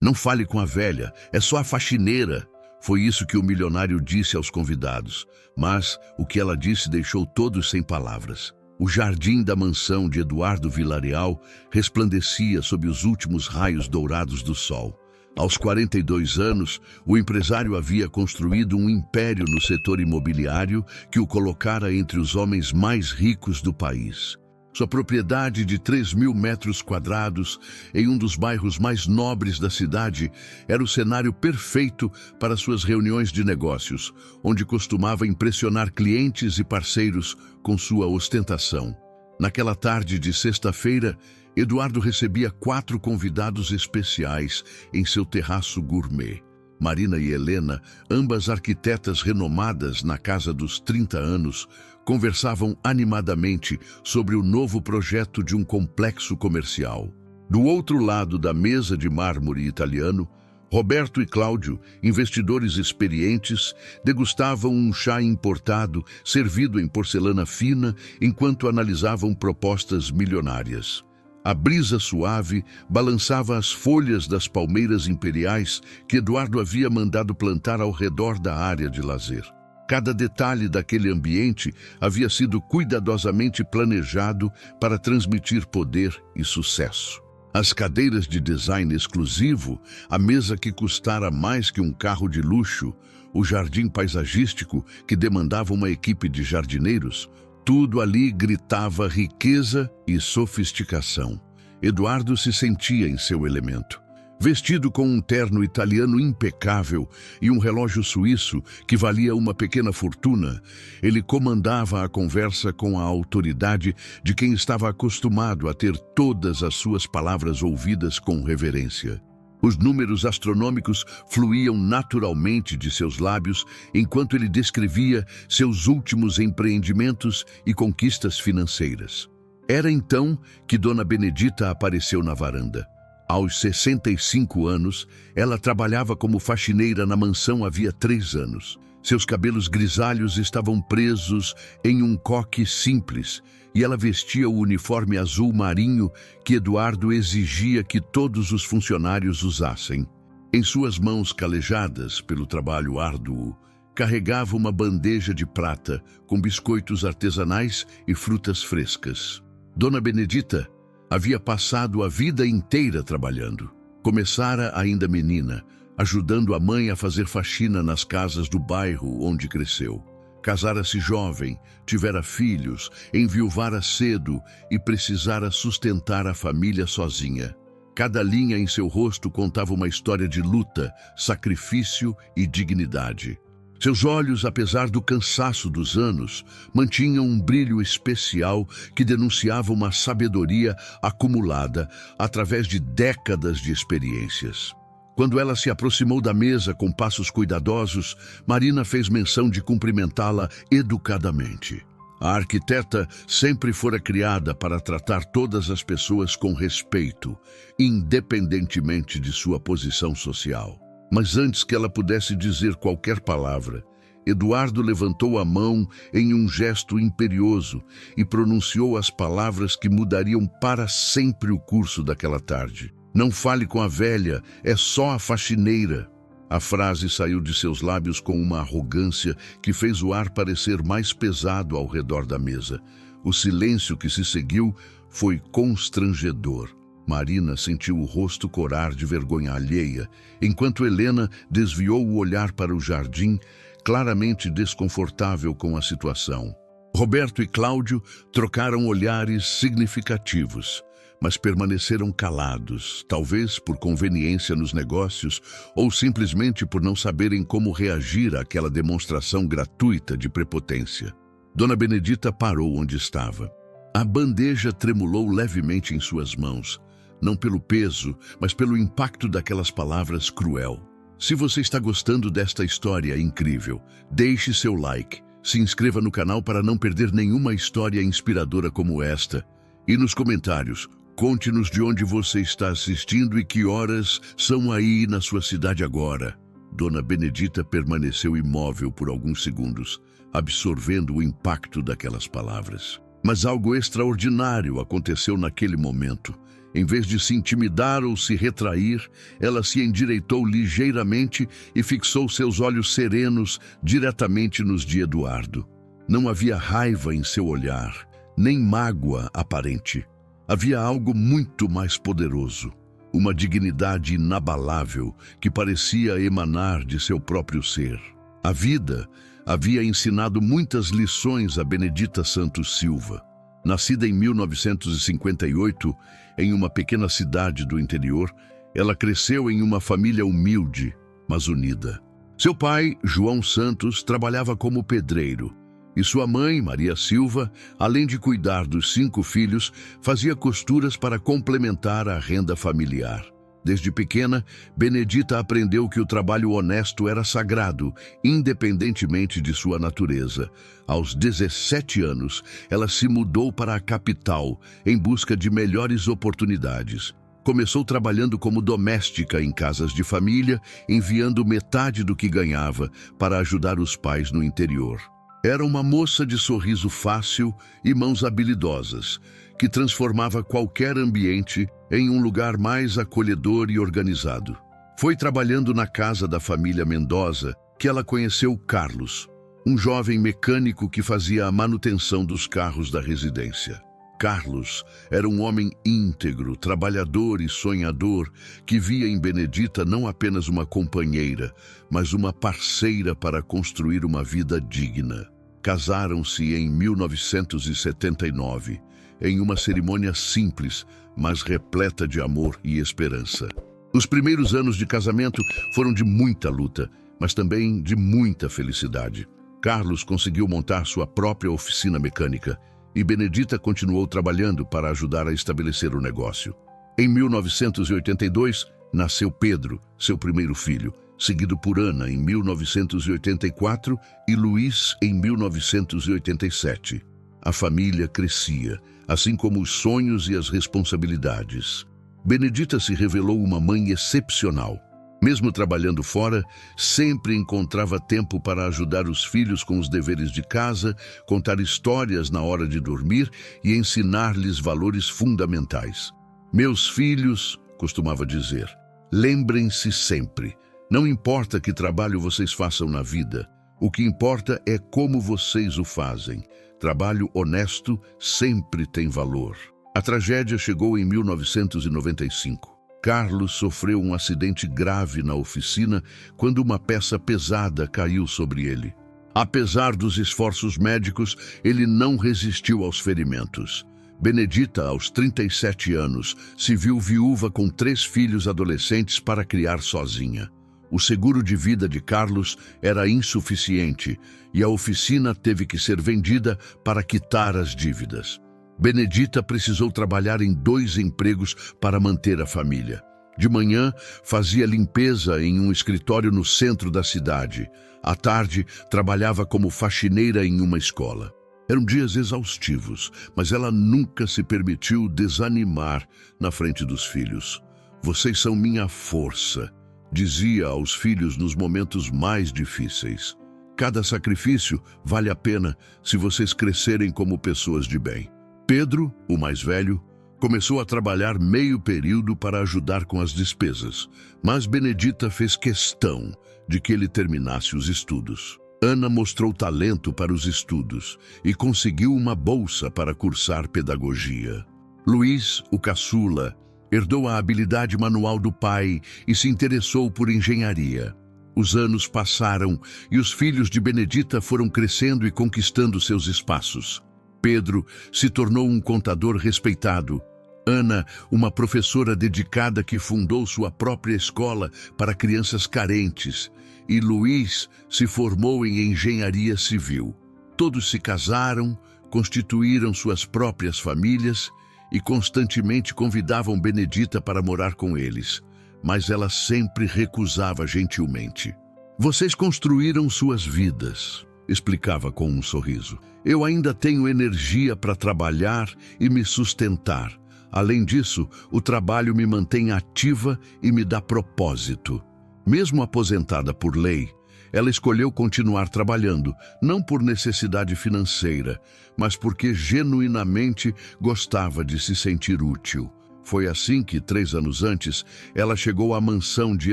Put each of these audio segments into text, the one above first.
Não fale com a velha, é só a faxineira. Foi isso que o milionário disse aos convidados, mas o que ela disse deixou todos sem palavras. O jardim da mansão de Eduardo Villarreal resplandecia sob os últimos raios dourados do sol. Aos 42 anos, o empresário havia construído um império no setor imobiliário que o colocara entre os homens mais ricos do país. Sua propriedade de 3.000 metros quadrados, em um dos bairros mais nobres da cidade, era o cenário perfeito para suas reuniões de negócios, onde costumava impressionar clientes e parceiros com sua ostentação. Naquela tarde de sexta-feira, Eduardo recebia 4 convidados especiais em seu terraço gourmet. Marina e Helena, ambas arquitetas renomadas na casa dos 30 anos, conversavam animadamente sobre o novo projeto de um complexo comercial. Do outro lado da mesa de mármore italiano, Roberto e Cláudio, investidores experientes, degustavam um chá importado servido em porcelana fina enquanto analisavam propostas milionárias. A brisa suave balançava as folhas das palmeiras imperiais que Eduardo havia mandado plantar ao redor da área de lazer. Cada detalhe daquele ambiente havia sido cuidadosamente planejado para transmitir poder e sucesso. As cadeiras de design exclusivo, a mesa que custara mais que um carro de luxo, o jardim paisagístico que demandava uma equipe de jardineiros, tudo ali gritava riqueza e sofisticação. Eduardo se sentia em seu elemento. Vestido com um terno italiano impecável e um relógio suíço que valia uma pequena fortuna, ele comandava a conversa com a autoridade de quem estava acostumado a ter todas as suas palavras ouvidas com reverência. Os números astronômicos fluíam naturalmente de seus lábios enquanto ele descrevia seus últimos empreendimentos e conquistas financeiras. Era então que Dona Benedita apareceu na varanda. Aos 65 anos, ela trabalhava como faxineira na mansão havia 3 anos. Seus cabelos grisalhos estavam presos em um coque simples e ela vestia o uniforme azul marinho que Eduardo exigia que todos os funcionários usassem. Em suas mãos calejadas pelo trabalho árduo, carregava uma bandeja de prata com biscoitos artesanais e frutas frescas. Dona Benedita havia passado a vida inteira trabalhando. Começara ainda menina, ajudando a mãe a fazer faxina nas casas do bairro onde cresceu. Casara-se jovem, tivera filhos, enviuvara cedo e precisara sustentar a família sozinha. Cada linha em seu rosto contava uma história de luta, sacrifício e dignidade. Seus olhos, apesar do cansaço dos anos, mantinham um brilho especial que denunciava uma sabedoria acumulada através de décadas de experiências. Quando ela se aproximou da mesa com passos cuidadosos, Marina fez menção de cumprimentá-la educadamente. A arquiteta sempre fora criada para tratar todas as pessoas com respeito, independentemente de sua posição social. Mas antes que ela pudesse dizer qualquer palavra, Eduardo levantou a mão em um gesto imperioso e pronunciou as palavras que mudariam para sempre o curso daquela tarde. Não fale com a velha, é só a faxineira. A frase saiu de seus lábios com uma arrogância que fez o ar parecer mais pesado ao redor da mesa. O silêncio que se seguiu foi constrangedor. Marina sentiu o rosto corar de vergonha alheia, enquanto Helena desviou o olhar para o jardim, claramente desconfortável com a situação. Roberto e Cláudio trocaram olhares significativos, mas permaneceram calados, talvez por conveniência nos negócios ou simplesmente por não saberem como reagir àquela demonstração gratuita de prepotência. Dona Benedita parou onde estava. A bandeja tremulou levemente em suas mãos, não pelo peso, mas pelo impacto daquelas palavras cruel. Se você está gostando desta história incrível, deixe seu like, se inscreva no canal para não perder nenhuma história inspiradora como esta. E nos comentários, conte-nos de onde você está assistindo e que horas são aí na sua cidade agora. Dona Benedita permaneceu imóvel por alguns segundos, absorvendo o impacto daquelas palavras. Mas algo extraordinário aconteceu naquele momento. Em vez de se intimidar ou se retrair, ela se endireitou ligeiramente e fixou seus olhos serenos diretamente nos de Eduardo. Não havia raiva em seu olhar, nem mágoa aparente. Havia algo muito mais poderoso, uma dignidade inabalável que parecia emanar de seu próprio ser. A vida havia ensinado muitas lições a Benedita Santos Silva. Nascida em 1958, em uma pequena cidade do interior, ela cresceu em uma família humilde, mas unida. Seu pai, João Santos, trabalhava como pedreiro, e sua mãe, Maria Silva, além de cuidar dos 5 filhos, fazia costuras para complementar a renda familiar. Desde pequena, Benedita aprendeu que o trabalho honesto era sagrado, independentemente de sua natureza. Aos 17 anos, ela se mudou para a capital em busca de melhores oportunidades. Começou trabalhando como doméstica em casas de família, enviando metade do que ganhava para ajudar os pais no interior. Era uma moça de sorriso fácil e mãos habilidosas, que transformava qualquer ambiente em um lugar mais acolhedor e organizado. Foi trabalhando na casa da família Mendoza que ela conheceu Carlos, um jovem mecânico que fazia a manutenção dos carros da residência. Carlos era um homem íntegro, trabalhador e sonhador que via em Benedita não apenas uma companheira, mas uma parceira para construir uma vida digna. Casaram-se em 1979, em uma cerimônia simples, mas repleta de amor e esperança. Os primeiros anos de casamento foram de muita luta, mas também de muita felicidade. Carlos conseguiu montar sua própria oficina mecânica e Benedita continuou trabalhando para ajudar a estabelecer o negócio. Em 1982, nasceu Pedro, seu primeiro filho, seguido por Ana em 1984 e Luiz em 1987. A família crescia, assim como os sonhos e as responsabilidades. Benedita se revelou uma mãe excepcional. Mesmo trabalhando fora, sempre encontrava tempo para ajudar os filhos com os deveres de casa, contar histórias na hora de dormir e ensinar-lhes valores fundamentais. "Meus filhos", costumava dizer, "lembrem-se sempre, não importa que trabalho vocês façam na vida, o que importa é como vocês o fazem. Trabalho honesto sempre tem valor." A tragédia chegou em 1995. Carlos sofreu um acidente grave na oficina quando uma peça pesada caiu sobre ele. Apesar dos esforços médicos, ele não resistiu aos ferimentos. Benedita, aos 37 anos, se viu viúva com 3 filhos adolescentes para criar sozinha. O seguro de vida de Carlos era insuficiente e a oficina teve que ser vendida para quitar as dívidas. Benedita precisou trabalhar em 2 empregos para manter a família. De manhã, fazia limpeza em um escritório no centro da cidade. À tarde, trabalhava como faxineira em uma escola. Eram dias exaustivos, mas ela nunca se permitiu desanimar na frente dos filhos. "Vocês são minha força", dizia aos filhos nos momentos mais difíceis. "Cada sacrifício vale a pena se vocês crescerem como pessoas de bem." Pedro, o mais velho, começou a trabalhar meio período para ajudar com as despesas, mas Benedita fez questão de que ele terminasse os estudos. Ana mostrou talento para os estudos e conseguiu uma bolsa para cursar pedagogia. Luiz, o caçula, herdou a habilidade manual do pai e se interessou por engenharia. Os anos passaram e os filhos de Benedita foram crescendo e conquistando seus espaços. Pedro se tornou um contador respeitado. Ana, uma professora dedicada que fundou sua própria escola para crianças carentes. E Luiz se formou em engenharia civil. Todos se casaram, constituíram suas próprias famílias e constantemente convidavam Benedita para morar com eles, mas ela sempre recusava gentilmente. "Vocês construíram suas vidas", explicava com um sorriso. "Eu ainda tenho energia para trabalhar e me sustentar. Além disso, o trabalho me mantém ativa e me dá propósito." Mesmo aposentada por lei, ela escolheu continuar trabalhando, não por necessidade financeira, mas porque genuinamente gostava de se sentir útil. Foi assim que, 3 anos antes, ela chegou à mansão de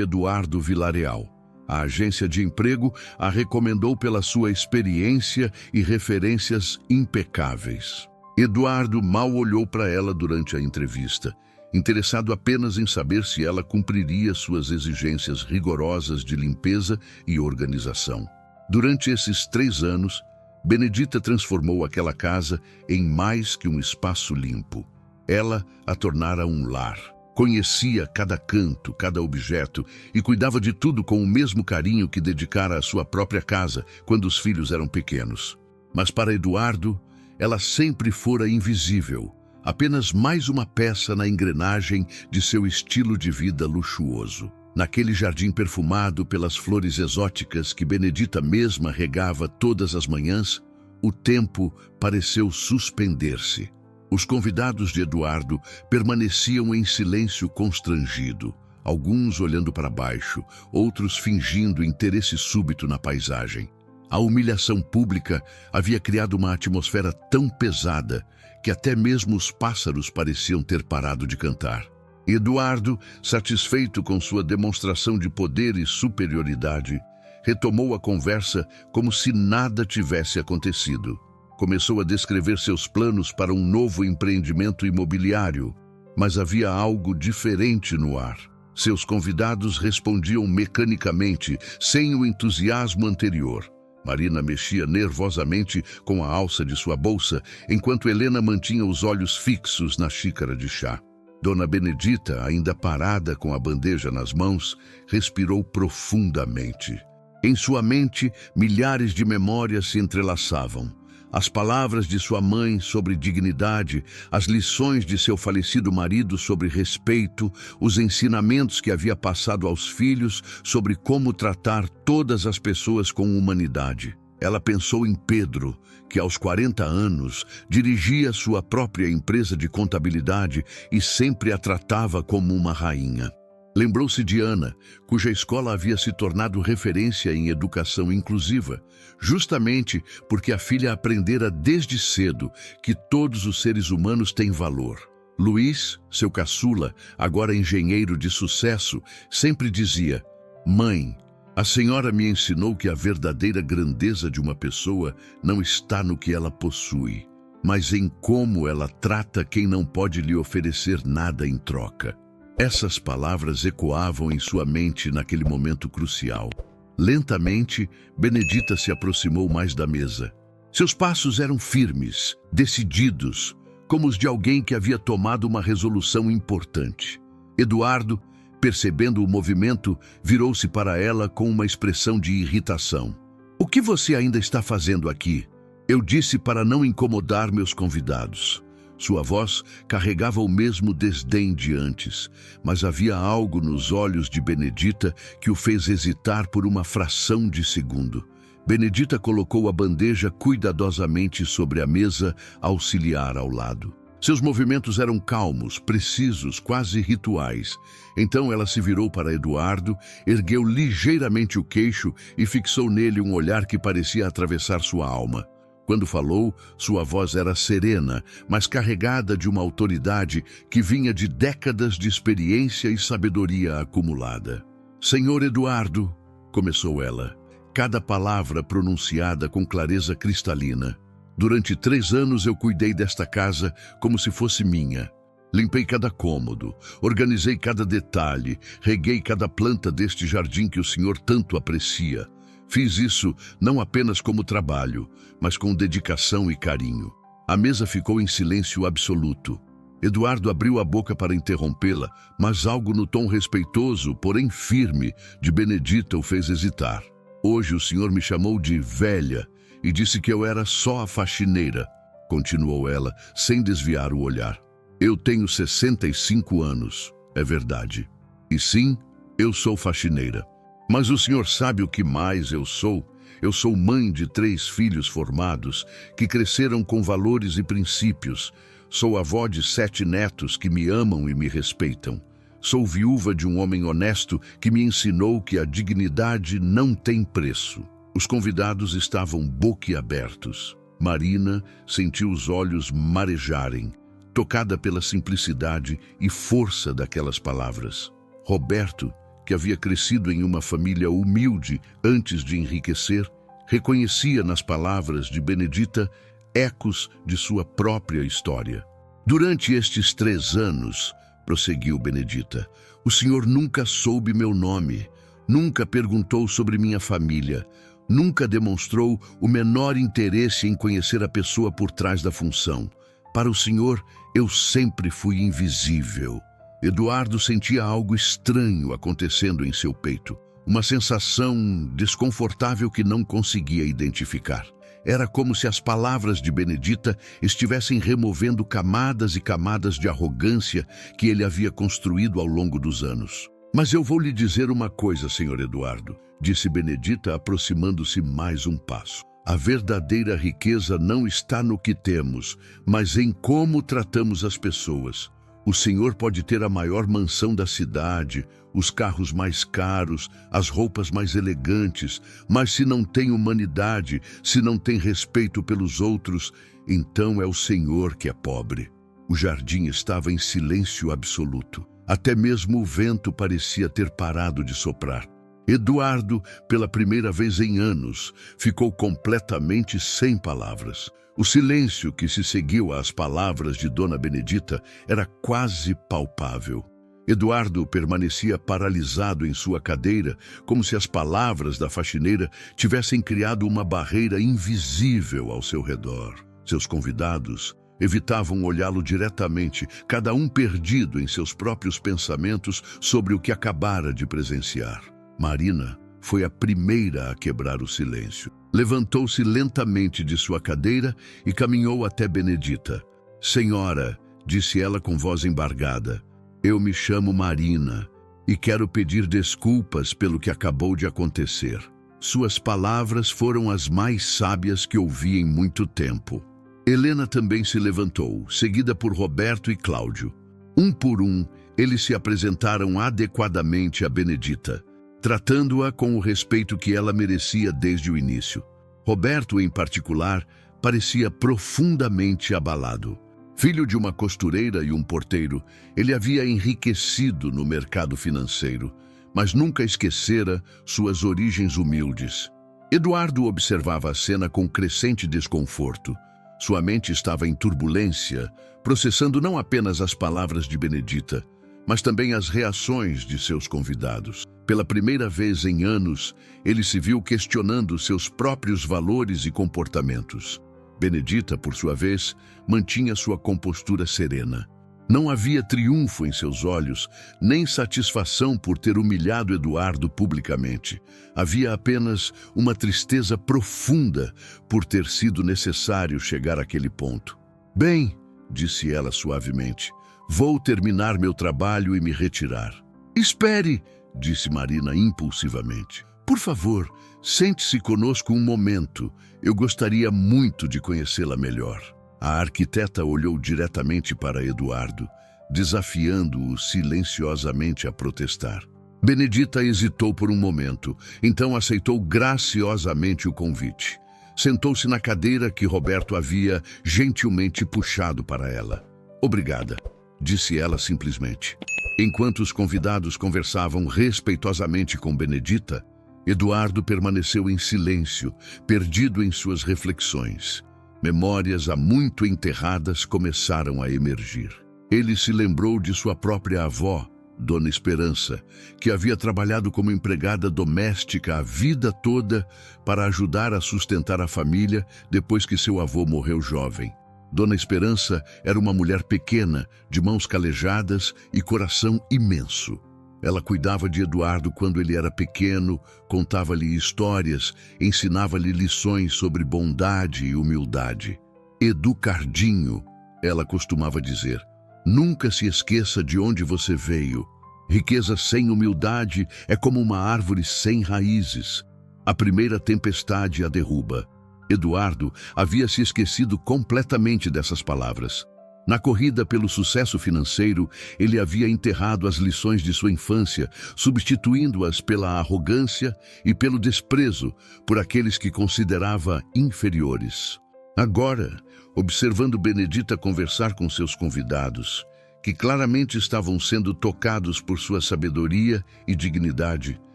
Eduardo Villarreal. A agência de emprego a recomendou pela sua experiência e referências impecáveis. Eduardo mal olhou para ela durante a entrevista, interessado apenas em saber se ela cumpriria suas exigências rigorosas de limpeza e organização. Durante esses 3 anos, Benedita transformou aquela casa em mais que um espaço limpo. Ela a tornara um lar. Conhecia cada canto, cada objeto e cuidava de tudo com o mesmo carinho que dedicara à sua própria casa quando os filhos eram pequenos. Mas para Eduardo, ela sempre fora invisível, apenas mais uma peça na engrenagem de seu estilo de vida luxuoso. Naquele jardim perfumado pelas flores exóticas que Benedita mesma regava todas as manhãs, o tempo pareceu suspender-se. Os convidados de Eduardo permaneciam em silêncio constrangido, alguns olhando para baixo, outros fingindo interesse súbito na paisagem. A humilhação pública havia criado uma atmosfera tão pesada que até mesmo os pássaros pareciam ter parado de cantar. Eduardo, satisfeito com sua demonstração de poder e superioridade, retomou a conversa como se nada tivesse acontecido. Começou a descrever seus planos para um novo empreendimento imobiliário, mas havia algo diferente no ar. Seus convidados respondiam mecanicamente, sem o entusiasmo anterior. Marina mexia nervosamente com a alça de sua bolsa, enquanto Helena mantinha os olhos fixos na xícara de chá. Dona Benedita, ainda parada com a bandeja nas mãos, respirou profundamente. Em sua mente, milhares de memórias se entrelaçavam. As palavras de sua mãe sobre dignidade, as lições de seu falecido marido sobre respeito, os ensinamentos que havia passado aos filhos sobre como tratar todas as pessoas com humanidade. Ela pensou em Pedro, que aos 40 anos dirigia sua própria empresa de contabilidade e sempre a tratava como uma rainha. Lembrou-se de Ana, cuja escola havia se tornado referência em educação inclusiva, justamente porque a filha aprendera desde cedo que todos os seres humanos têm valor. Luiz, seu caçula, agora engenheiro de sucesso, sempre dizia: "Mãe, a senhora me ensinou que a verdadeira grandeza de uma pessoa não está no que ela possui, mas em como ela trata quem não pode lhe oferecer nada em troca." Essas palavras ecoavam em sua mente naquele momento crucial. Lentamente, Benedita se aproximou mais da mesa. Seus passos eram firmes, decididos, como os de alguém que havia tomado uma resolução importante. Eduardo, percebendo o movimento, virou-se para ela com uma expressão de irritação. "O que você ainda está fazendo aqui? Eu disse para não incomodar meus convidados." Sua voz carregava o mesmo desdém de antes, mas havia algo nos olhos de Benedita que o fez hesitar por uma fração de segundo. Benedita colocou a bandeja cuidadosamente sobre a mesa, auxiliar ao lado. Seus movimentos eram calmos, precisos, quase rituais. Então ela se virou para Eduardo, ergueu ligeiramente o queixo e fixou nele um olhar que parecia atravessar sua alma. Quando falou, sua voz era serena, mas carregada de uma autoridade que vinha de décadas de experiência e sabedoria acumulada. "Senhor Eduardo", começou ela, cada palavra pronunciada com clareza cristalina. "Durante 3 anos eu cuidei desta casa como se fosse minha. Limpei cada cômodo, organizei cada detalhe, reguei cada planta deste jardim que o senhor tanto aprecia. Fiz isso não apenas como trabalho, mas com dedicação e carinho." A mesa ficou em silêncio absoluto. Eduardo abriu a boca para interrompê-la, mas algo no tom respeitoso, porém firme, de Benedita o fez hesitar. "Hoje o senhor me chamou de velha e disse que eu era só a faxineira", continuou ela, sem desviar o olhar. "Eu tenho 65 anos, é verdade. E sim, eu sou faxineira. Mas o senhor sabe o que mais eu sou? Eu sou mãe de 3 filhos formados, que cresceram com valores e princípios. Sou avó de 7 netos que me amam e me respeitam. Sou viúva de um homem honesto que me ensinou que a dignidade não tem preço." Os convidados estavam boquiabertos. Marina sentiu os olhos marejarem. tocada pela simplicidade e força daquelas palavras. Roberto, que havia crescido em uma família humilde antes de enriquecer, reconhecia nas palavras de Benedita ecos de sua própria história. Durante estes 3 anos, prosseguiu Benedita, o senhor nunca soube meu nome, nunca perguntou sobre minha família, nunca demonstrou o menor interesse em conhecer a pessoa por trás da função. Para o senhor, eu sempre fui invisível. Eduardo sentia algo estranho acontecendo em seu peito, uma sensação desconfortável que não conseguia identificar. Era como se as palavras de Benedita estivessem removendo camadas e camadas de arrogância que ele havia construído ao longo dos anos. Mas eu vou lhe dizer uma coisa, senhor Eduardo, disse Benedita, aproximando-se mais um passo. A verdadeira riqueza não está no que temos, mas em como tratamos as pessoas. O senhor pode ter a maior mansão da cidade, os carros mais caros, as roupas mais elegantes, mas se não tem humanidade, se não tem respeito pelos outros, então é o senhor que é pobre. O jardim estava em silêncio absoluto. Até mesmo o vento parecia ter parado de soprar. Eduardo, pela primeira vez em anos, ficou completamente sem palavras. O silêncio que se seguiu às palavras de Dona Benedita era quase palpável. Eduardo permanecia paralisado em sua cadeira, como se as palavras da faxineira tivessem criado uma barreira invisível ao seu redor. Seus convidados evitavam olhá-lo diretamente, cada um perdido em seus próprios pensamentos sobre o que acabara de presenciar. Marina foi a primeira a quebrar o silêncio. Levantou-se lentamente de sua cadeira e caminhou até Benedita. Senhora, disse ela com voz embargada, eu me chamo Marina e quero pedir desculpas pelo que acabou de acontecer. Suas palavras foram as mais sábias que ouvi em muito tempo. Helena também se levantou, seguida por Roberto e Cláudio. Um por um, eles se apresentaram adequadamente a Benedita, tratando-a com o respeito que ela merecia desde o início. Roberto, em particular, parecia profundamente abalado. Filho de uma costureira e um porteiro, ele havia enriquecido no mercado financeiro, mas nunca esquecera suas origens humildes. Eduardo observava a cena com crescente desconforto. Sua mente estava em turbulência, processando não apenas as palavras de Benedita, mas também as reações de seus convidados. Pela primeira vez em anos, ele se viu questionando seus próprios valores e comportamentos. Benedita, por sua vez, mantinha sua compostura serena. Não havia triunfo em seus olhos, nem satisfação por ter humilhado Eduardo publicamente. Havia apenas uma tristeza profunda por ter sido necessário chegar àquele ponto. Bem, disse ela suavemente, vou terminar meu trabalho e me retirar. Espere, disse Marina impulsivamente. Por favor, sente-se conosco um momento. Eu gostaria muito de conhecê-la melhor. A arquiteta olhou diretamente para Eduardo, desafiando-o silenciosamente a protestar. Benedita hesitou por um momento, então aceitou graciosamente o convite. Sentou-se na cadeira que Roberto havia gentilmente puxado para ela. Obrigada, disse ela simplesmente. Enquanto os convidados conversavam respeitosamente com Benedita, Eduardo permaneceu em silêncio, perdido em suas reflexões. Memórias há muito enterradas começaram a emergir. Ele se lembrou de sua própria avó, Dona Esperança, que havia trabalhado como empregada doméstica a vida toda para ajudar a sustentar a família depois que seu avô morreu jovem. Dona Esperança era uma mulher pequena, de mãos calejadas e coração imenso. Ela cuidava de Eduardo quando ele era pequeno, contava-lhe histórias, ensinava-lhe lições sobre bondade e humildade. Educardinho, ela costumava dizer, nunca se esqueça de onde você veio. Riqueza sem humildade é como uma árvore sem raízes. A primeira tempestade a derruba. Eduardo havia se esquecido completamente dessas palavras. Na corrida pelo sucesso financeiro, ele havia enterrado as lições de sua infância, substituindo-as pela arrogância e pelo desprezo por aqueles que considerava inferiores. Agora, observando Benedita conversar com seus convidados, que claramente estavam sendo tocados por sua sabedoria e dignidade,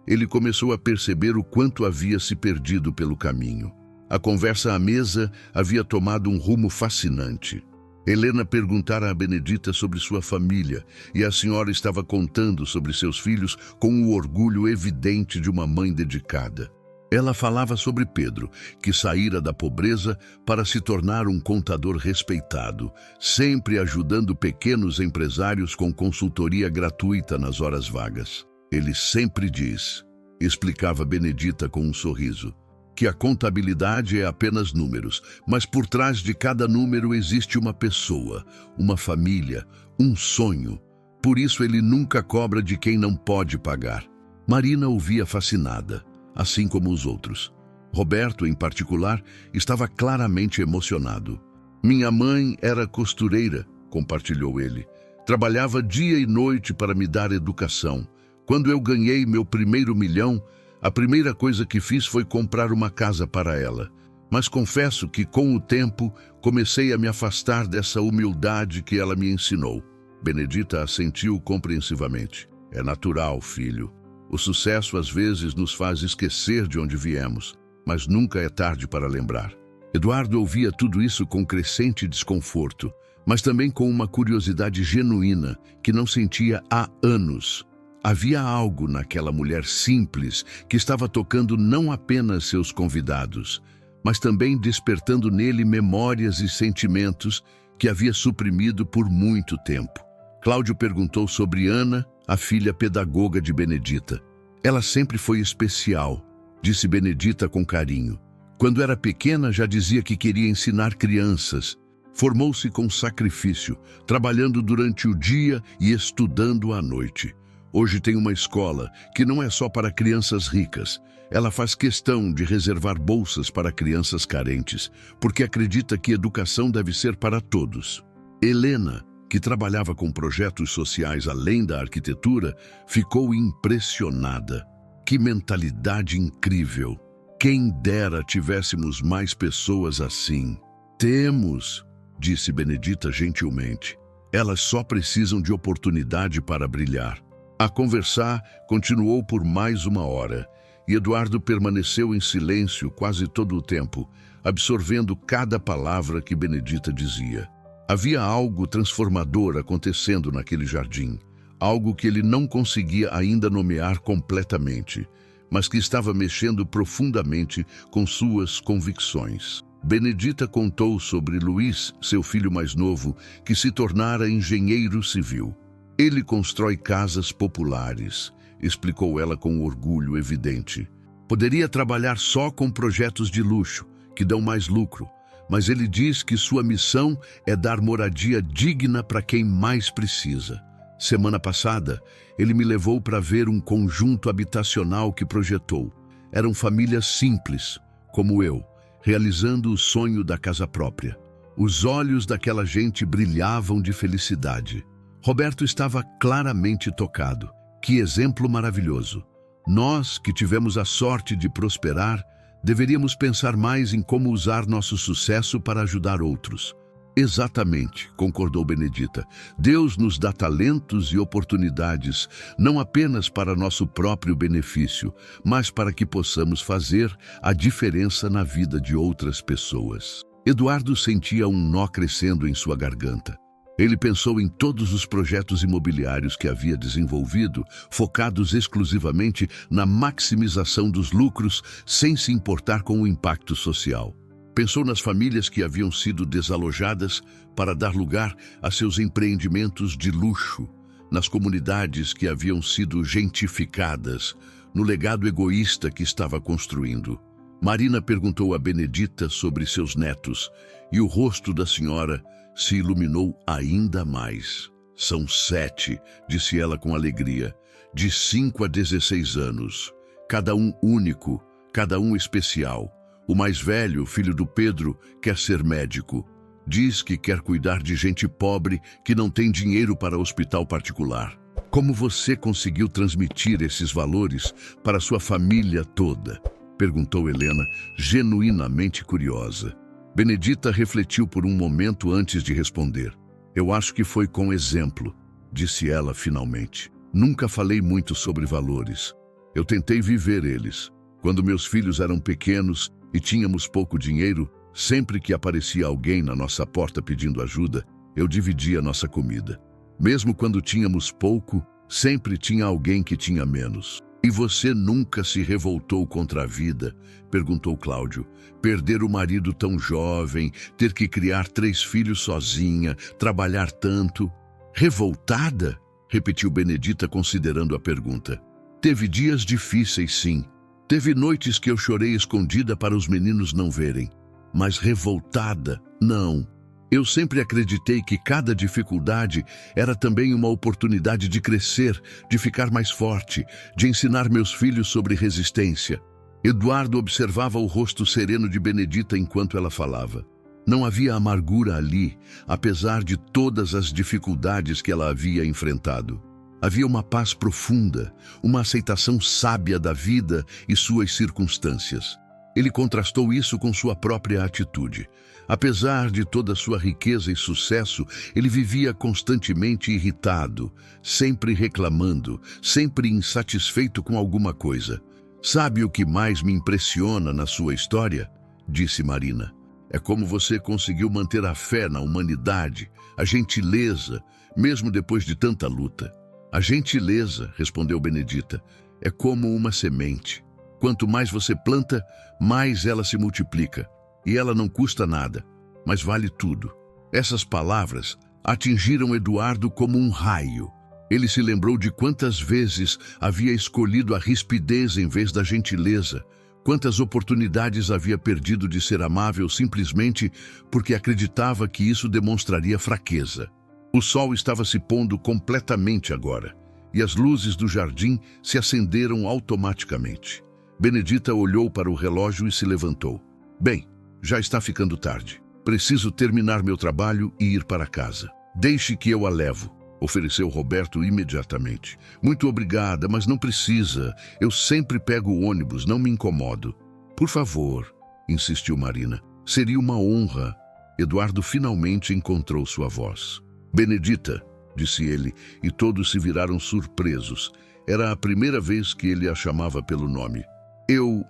ele começou a perceber o quanto havia se perdido pelo caminho. A conversa à mesa havia tomado um rumo fascinante. Helena perguntara a Benedita sobre sua família, e a senhora estava contando sobre seus filhos com o orgulho evidente de uma mãe dedicada. Ela falava sobre Pedro, que saíra da pobreza para se tornar um contador respeitado, sempre ajudando pequenos empresários com consultoria gratuita nas horas vagas. Ele sempre diz, explicava Benedita com um sorriso, que a contabilidade é apenas números, mas por trás de cada número existe uma pessoa, uma família, um sonho. Por isso ele nunca cobra de quem não pode pagar. Marina ouvia fascinada, assim como os outros. Roberto, em particular, estava claramente emocionado. Minha mãe era costureira, compartilhou ele. Trabalhava dia e noite para me dar educação. Quando eu ganhei meu primeiro milhão, a primeira coisa que fiz foi comprar uma casa para ela. Mas confesso que, com o tempo, comecei a me afastar dessa humildade que ela me ensinou. Benedita assentiu compreensivamente. É natural, filho. O sucesso às vezes nos faz esquecer de onde viemos, mas nunca é tarde para lembrar. Eduardo ouvia tudo isso com crescente desconforto, mas também com uma curiosidade genuína que não sentia há anos. Havia algo naquela mulher simples que estava tocando não apenas seus convidados, mas também despertando nele memórias e sentimentos que havia suprimido por muito tempo. Cláudio perguntou sobre Ana, a filha pedagoga de Benedita. Ela sempre foi especial, disse Benedita com carinho. Quando era pequena já dizia que queria ensinar crianças. Formou-se com sacrifício, trabalhando durante o dia e estudando à noite. Hoje tem uma escola que não é só para crianças ricas. Ela faz questão de reservar bolsas para crianças carentes, porque acredita que educação deve ser para todos. Helena, que trabalhava com projetos sociais além da arquitetura, ficou impressionada. Que mentalidade incrível! Quem dera tivéssemos mais pessoas assim. Temos, disse Benedita gentilmente. Elas só precisam de oportunidade para brilhar. A conversar continuou por mais uma hora, e Eduardo permaneceu em silêncio quase todo o tempo, absorvendo cada palavra que Benedita dizia. Havia algo transformador acontecendo naquele jardim, algo que ele não conseguia ainda nomear completamente, mas que estava mexendo profundamente com suas convicções. Benedita contou sobre Luiz, seu filho mais novo, que se tornara engenheiro civil. Ele constrói casas populares, explicou ela com orgulho evidente. Poderia trabalhar só com projetos de luxo, que dão mais lucro, mas ele diz que sua missão é dar moradia digna para quem mais precisa. Semana passada, ele me levou para ver um conjunto habitacional que projetou. Eram famílias simples, como eu, realizando o sonho da casa própria. Os olhos daquela gente brilhavam de felicidade. Roberto estava claramente tocado. Que exemplo maravilhoso! Nós, que tivemos a sorte de prosperar, deveríamos pensar mais em como usar nosso sucesso para ajudar outros. Exatamente, concordou Benedita. Deus nos dá talentos e oportunidades, não apenas para nosso próprio benefício, mas para que possamos fazer a diferença na vida de outras pessoas. Eduardo sentia um nó crescendo em sua garganta. Ele pensou em todos os projetos imobiliários que havia desenvolvido, focados exclusivamente na maximização dos lucros, sem se importar com o impacto social. Pensou nas famílias que haviam sido desalojadas para dar lugar a seus empreendimentos de luxo, nas comunidades que haviam sido gentificadas, no legado egoísta que estava construindo. Marina perguntou a Benedita sobre seus netos, e o rosto da senhora se iluminou ainda mais. São 7, disse ela com alegria, de 5 a 16 anos, cada um único, cada um especial. O mais velho, filho do Pedro, quer ser médico. Diz que quer cuidar de gente pobre que não tem dinheiro para hospital particular. Como você conseguiu transmitir esses valores para sua família toda? Perguntou Helena, genuinamente curiosa. Benedita refletiu por um momento antes de responder. Eu acho que foi com exemplo, disse ela finalmente. Nunca falei muito sobre valores. Eu tentei viver eles. Quando meus filhos eram pequenos e tínhamos pouco dinheiro, sempre que aparecia alguém na nossa porta pedindo ajuda, eu dividia nossa comida. Mesmo quando tínhamos pouco, sempre tinha alguém que tinha menos. E você nunca se revoltou contra a vida? Perguntou Cláudio. Perder o marido tão jovem, ter que criar 3 filhos sozinha, trabalhar tanto. Revoltada? Repetiu Benedita considerando a pergunta. Teve dias difíceis, sim. Teve noites que eu chorei escondida para os meninos não verem. Mas revoltada, não. Eu sempre acreditei que cada dificuldade era também uma oportunidade de crescer, de ficar mais forte, de ensinar meus filhos sobre resistência. Eduardo observava o rosto sereno de Benedita enquanto ela falava. Não havia amargura ali, apesar de todas as dificuldades que ela havia enfrentado. Havia uma paz profunda, uma aceitação sábia da vida e suas circunstâncias. Ele contrastou isso com sua própria atitude. Apesar de toda sua riqueza e sucesso, ele vivia constantemente irritado, sempre reclamando, sempre insatisfeito com alguma coisa. Sabe o que mais me impressiona na sua história? Disse Marina. É como você conseguiu manter a fé na humanidade, a gentileza, mesmo depois de tanta luta. A gentileza, respondeu Benedita, é como uma semente. Quanto mais você planta, mais ela se multiplica. E ela não custa nada, mas vale tudo. Essas palavras atingiram Eduardo como um raio. Ele se lembrou de quantas vezes havia escolhido a rispidez em vez da gentileza, quantas oportunidades havia perdido de ser amável simplesmente porque acreditava que isso demonstraria fraqueza. O sol estava se pondo completamente agora, e as luzes do jardim se acenderam automaticamente. Benedita olhou para o relógio e se levantou. Bem, já está ficando tarde. Preciso terminar meu trabalho e ir para casa. Deixe que eu a levo, ofereceu Roberto imediatamente. Muito obrigada, mas não precisa. Eu sempre pego o ônibus, não me incomodo. Por favor, insistiu Marina. Seria uma honra. Eduardo finalmente encontrou sua voz. Benedita, disse ele, e todos se viraram surpresos. Era a primeira vez que ele a chamava pelo nome. Eu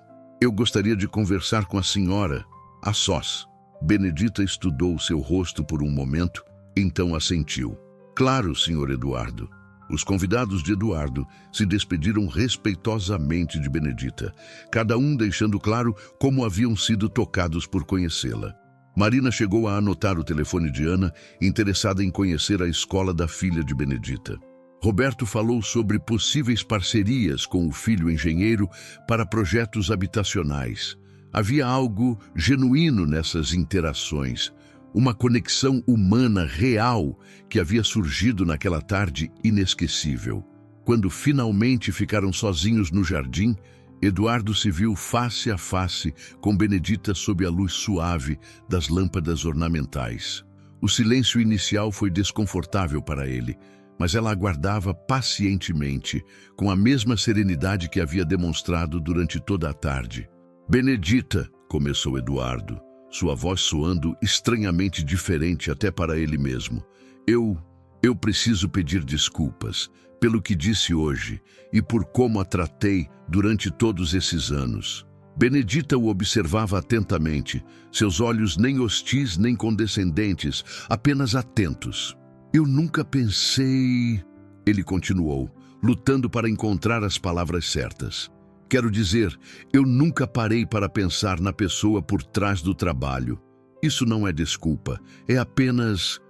gostaria de conversar com a senhora, a sós. Benedita estudou seu rosto por um momento, então assentiu. Claro, senhor Eduardo. Os convidados de Eduardo se despediram respeitosamente de Benedita, cada um deixando claro como haviam sido tocados por conhecê-la. Marina chegou a anotar o telefone de Ana, interessada em conhecer a escola da filha de Benedita. Roberto falou sobre possíveis parcerias com o filho engenheiro para projetos habitacionais. Havia algo genuíno nessas interações, uma conexão humana real que havia surgido naquela tarde inesquecível. Quando finalmente ficaram sozinhos no jardim, Eduardo se viu face a face com Benedita sob a luz suave das lâmpadas ornamentais. O silêncio inicial foi desconfortável para ele, mas ela aguardava pacientemente, com a mesma serenidade que havia demonstrado durante toda a tarde. Benedita, começou Eduardo, sua voz soando estranhamente diferente até para ele mesmo. Eu preciso pedir desculpas pelo que disse hoje e por como a tratei durante todos esses anos. Benedita o observava atentamente, seus olhos nem hostis nem condescendentes, apenas atentos. Eu nunca pensei... Ele continuou, lutando para encontrar as palavras certas. Quero dizer, eu nunca parei para pensar na pessoa por trás do trabalho. Isso não é desculpa, é apenas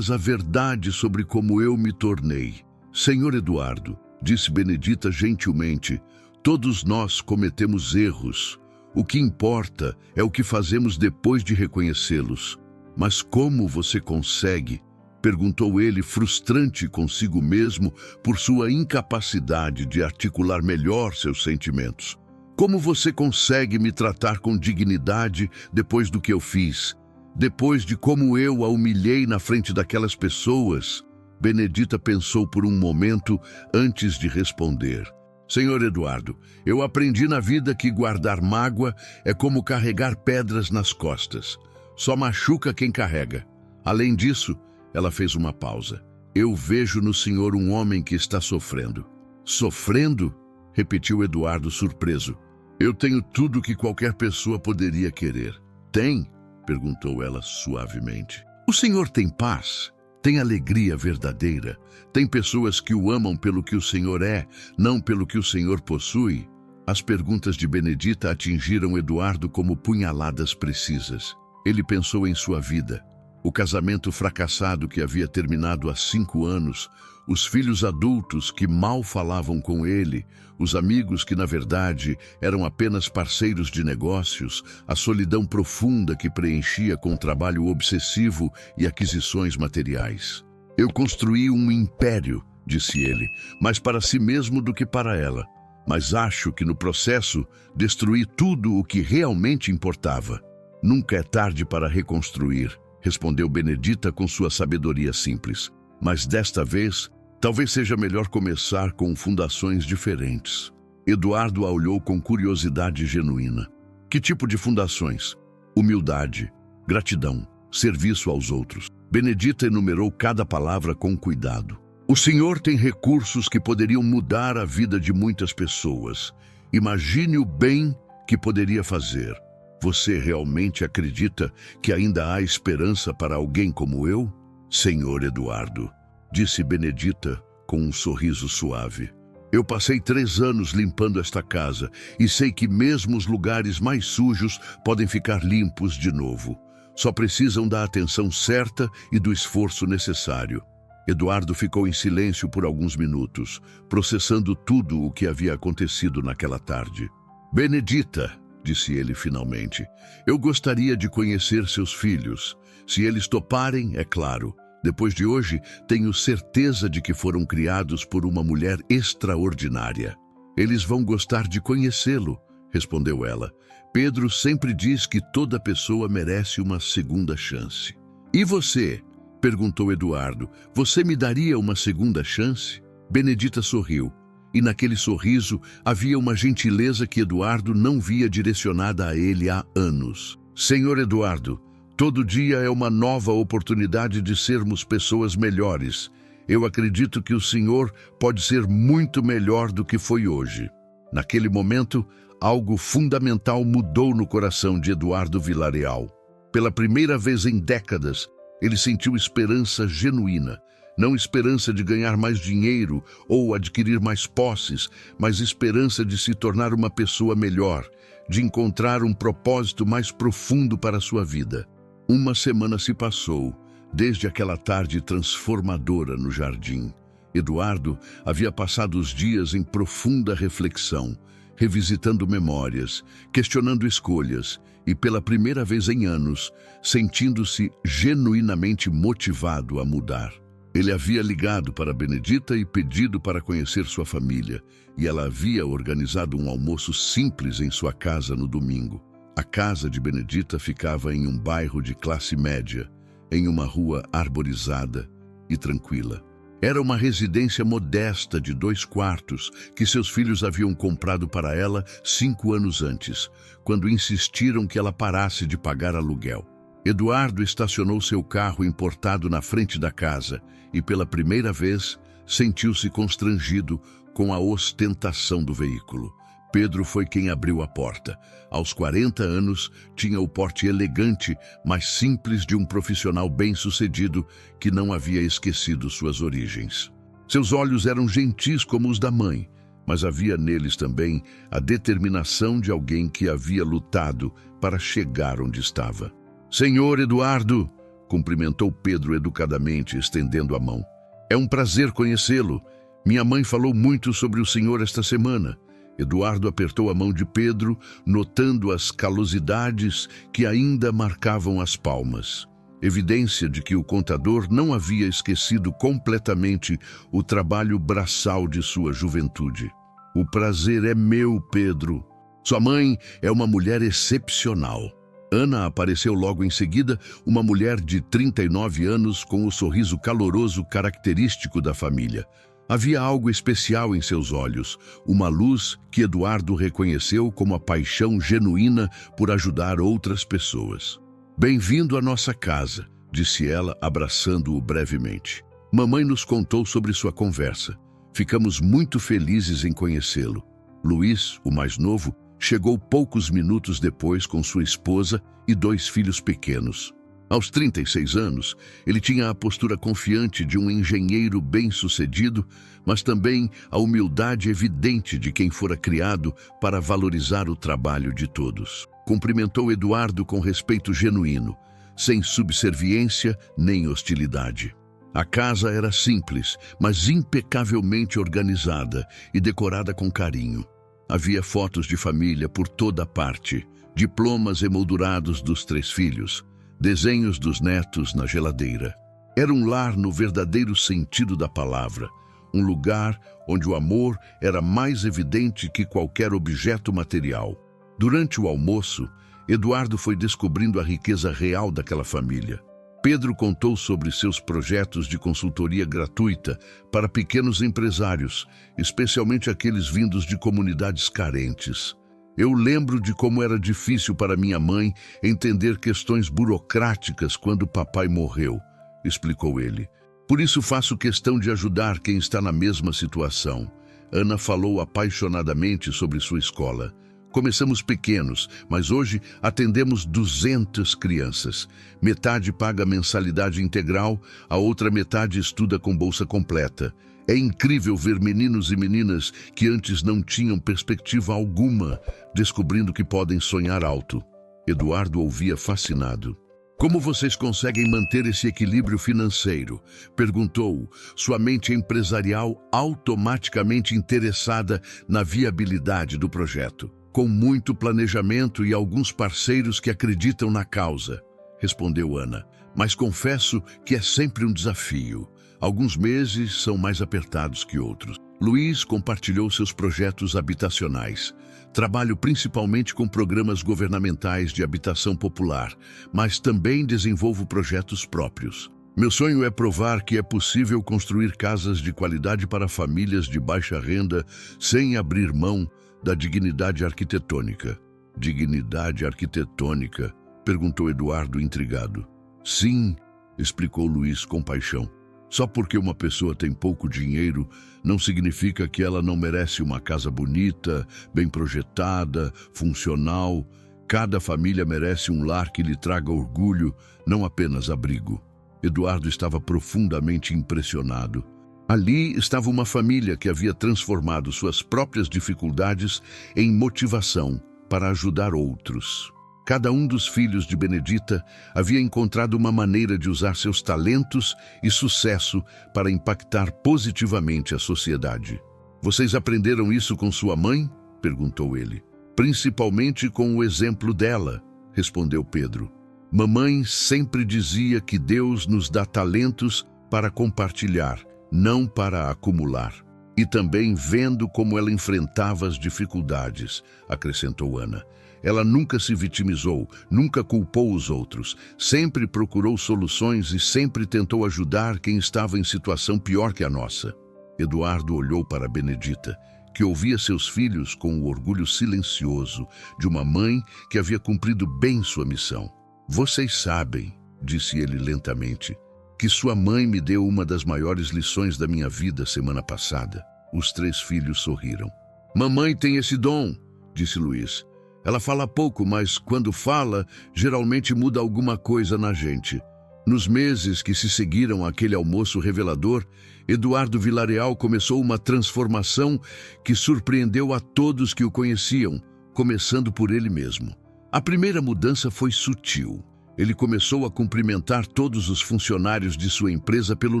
a verdade sobre como eu me tornei. Senhor Eduardo, disse Benedita gentilmente, todos nós cometemos erros. O que importa é o que fazemos depois de reconhecê-los. Mas como você consegue? Perguntou ele, frustrante consigo mesmo por sua incapacidade de articular melhor seus sentimentos. Como você consegue me tratar com dignidade depois do que eu fiz? Depois de como eu a humilhei na frente daquelas pessoas? Benedita pensou por um momento antes de responder. Senhor Eduardo, eu aprendi na vida que guardar mágoa é como carregar pedras nas costas. só machuca quem carrega. Além disso, ela fez uma pausa. Eu vejo no senhor um homem que está sofrendo. Sofrendo? Repetiu Eduardo surpreso. Eu tenho tudo o que qualquer pessoa poderia querer. Tem? Perguntou ela suavemente. O senhor tem paz? Tem alegria verdadeira? Tem pessoas que o amam pelo que o senhor é, não pelo que o senhor possui? As perguntas de Benedita atingiram Eduardo como punhaladas precisas. Ele pensou em sua vida. O casamento fracassado que havia terminado há 5 anos, os filhos adultos que mal falavam com ele, os amigos que, na verdade, eram apenas parceiros de negócios, a solidão profunda que preenchia com trabalho obsessivo e aquisições materiais. Eu construí um império, disse ele, mais para si mesmo do que para ela. Mas acho que no processo destruí tudo o que realmente importava. Nunca é tarde para reconstruir, respondeu Benedita com sua sabedoria simples. Mas desta vez, talvez seja melhor começar com fundações diferentes. Eduardo a olhou com curiosidade genuína. Que tipo de fundações? Humildade, gratidão, serviço aos outros. Benedita enumerou cada palavra com cuidado. O senhor tem recursos que poderiam mudar a vida de muitas pessoas. Imagine o bem que poderia fazer. Você realmente acredita que ainda há esperança para alguém como eu? Senhor Eduardo, disse Benedita com um sorriso suave. Eu passei 3 anos limpando esta casa e sei que mesmo os lugares mais sujos podem ficar limpos de novo. Só precisam da atenção certa e do esforço necessário. Eduardo ficou em silêncio por alguns minutos, processando tudo o que havia acontecido naquela tarde. Benedita, disse ele finalmente, eu gostaria de conhecer seus filhos. Se eles toparem, é claro. Depois de hoje, tenho certeza de que foram criados por uma mulher extraordinária. Eles vão gostar de conhecê-lo, respondeu ela. Pedro sempre diz que toda pessoa merece uma segunda chance. E você? Perguntou Eduardo. Você me daria uma segunda chance? Benedita sorriu. E naquele sorriso havia uma gentileza que Eduardo não via direcionada a ele há anos. Senhor Eduardo, todo dia é uma nova oportunidade de sermos pessoas melhores. Eu acredito que o senhor pode ser muito melhor do que foi hoje. Naquele momento, algo fundamental mudou no coração de Eduardo Villarreal. Pela primeira vez em décadas, ele sentiu esperança genuína. Não esperança de ganhar mais dinheiro ou adquirir mais posses, mas esperança de se tornar uma pessoa melhor, de encontrar um propósito mais profundo para a sua vida. Uma semana se passou, desde aquela tarde transformadora no jardim. Eduardo havia passado os dias em profunda reflexão, revisitando memórias, questionando escolhas e, pela primeira vez em anos, sentindo-se genuinamente motivado a mudar. Ele havia ligado para Benedita e pedido para conhecer sua família, e ela havia organizado um almoço simples em sua casa no domingo. A casa de Benedita ficava em um bairro de classe média, em uma rua arborizada e tranquila. Era uma residência modesta de 2 quartos que seus filhos haviam comprado para ela 5 anos antes, quando insistiram que ela parasse de pagar aluguel. Eduardo estacionou seu carro importado na frente da casa e, pela primeira vez, sentiu-se constrangido com a ostentação do veículo. Pedro foi quem abriu a porta. Aos 40 anos, tinha o porte elegante, mas simples de um profissional bem-sucedido que não havia esquecido suas origens. Seus olhos eram gentis como os da mãe, mas havia neles também a determinação de alguém que havia lutado para chegar onde estava. Senhor Eduardo, cumprimentou Pedro educadamente, estendendo a mão. É um prazer conhecê-lo. Minha mãe falou muito sobre o senhor esta semana. Eduardo apertou a mão de Pedro, notando as calosidades que ainda marcavam as palmas. Evidência de que o contador não havia esquecido completamente o trabalho braçal de sua juventude. O prazer é meu, Pedro. Sua mãe é uma mulher excepcional. Ana apareceu logo em seguida, uma mulher de 39 anos com o sorriso caloroso característico da família. Havia algo especial em seus olhos, uma luz que Eduardo reconheceu como a paixão genuína por ajudar outras pessoas. Bem-vindo à nossa casa, disse ela, abraçando-o brevemente. Mamãe nos contou sobre sua conversa. Ficamos muito felizes em conhecê-lo. Luiz, o mais novo, chegou poucos minutos depois com sua esposa e 2 filhos pequenos. Aos 36 anos, ele tinha a postura confiante de um engenheiro bem-sucedido, mas também a humildade evidente de quem fora criado para valorizar o trabalho de todos. Cumprimentou Eduardo com respeito genuíno, sem subserviência nem hostilidade. A casa era simples, mas impecavelmente organizada e decorada com carinho. Havia fotos de família por toda parte, diplomas emoldurados dos 3 filhos, desenhos dos netos na geladeira. Era um lar no verdadeiro sentido da palavra, um lugar onde o amor era mais evidente que qualquer objeto material. Durante o almoço, Eduardo foi descobrindo a riqueza real daquela família. Pedro contou sobre seus projetos de consultoria gratuita para pequenos empresários, especialmente aqueles vindos de comunidades carentes. Eu lembro de como era difícil para minha mãe entender questões burocráticas quando papai morreu, explicou ele. Por isso faço questão de ajudar quem está na mesma situação. Ana falou apaixonadamente sobre sua escola. Começamos pequenos, mas hoje atendemos 200 crianças. Metade paga mensalidade integral, a outra metade estuda com bolsa completa. É incrível ver meninos e meninas que antes não tinham perspectiva alguma, descobrindo que podem sonhar alto. Eduardo ouvia fascinado. Como vocês conseguem manter esse equilíbrio financeiro? Perguntou, sua mente empresarial automaticamente interessada na viabilidade do projeto. Com muito planejamento e alguns parceiros que acreditam na causa, respondeu Ana. Mas confesso que é sempre um desafio. Alguns meses são mais apertados que outros. Luiz compartilhou seus projetos habitacionais. Trabalho principalmente com programas governamentais de habitação popular, mas também desenvolvo projetos próprios. Meu sonho é provar que é possível construir casas de qualidade para famílias de baixa renda sem abrir mão da dignidade arquitetônica. Dignidade arquitetônica? Perguntou Eduardo intrigado. Sim, explicou Luiz com paixão. Só porque uma pessoa tem pouco dinheiro, não significa que ela não merece uma casa bonita, bem projetada, funcional. Cada família merece um lar que lhe traga orgulho, não apenas abrigo. Eduardo estava profundamente impressionado. Ali estava uma família que havia transformado suas próprias dificuldades em motivação para ajudar outros. Cada um dos filhos de Benedita havia encontrado uma maneira de usar seus talentos e sucesso para impactar positivamente a sociedade. Vocês aprenderam isso com sua mãe? Perguntou ele. Principalmente com o exemplo dela, respondeu Pedro. Mamãe sempre dizia que Deus nos dá talentos para compartilhar, não para acumular. E também vendo como ela enfrentava as dificuldades, acrescentou Ana. Ela nunca se vitimizou, nunca culpou os outros, sempre procurou soluções e sempre tentou ajudar quem estava em situação pior que a nossa. Eduardo olhou para Benedita, que ouvia seus filhos com o orgulho silencioso de uma mãe que havia cumprido bem sua missão. Vocês sabem, disse ele lentamente, que sua mãe me deu uma das maiores lições da minha vida semana passada. Os 3 filhos sorriram. Mamãe tem esse dom, disse Luiz. Ela fala pouco, mas quando fala, geralmente muda alguma coisa na gente. Nos meses que se seguiram àquele almoço revelador, Eduardo Villarreal começou uma transformação que surpreendeu a todos que o conheciam, começando por ele mesmo. A primeira mudança foi sutil. Ele começou a cumprimentar todos os funcionários de sua empresa pelo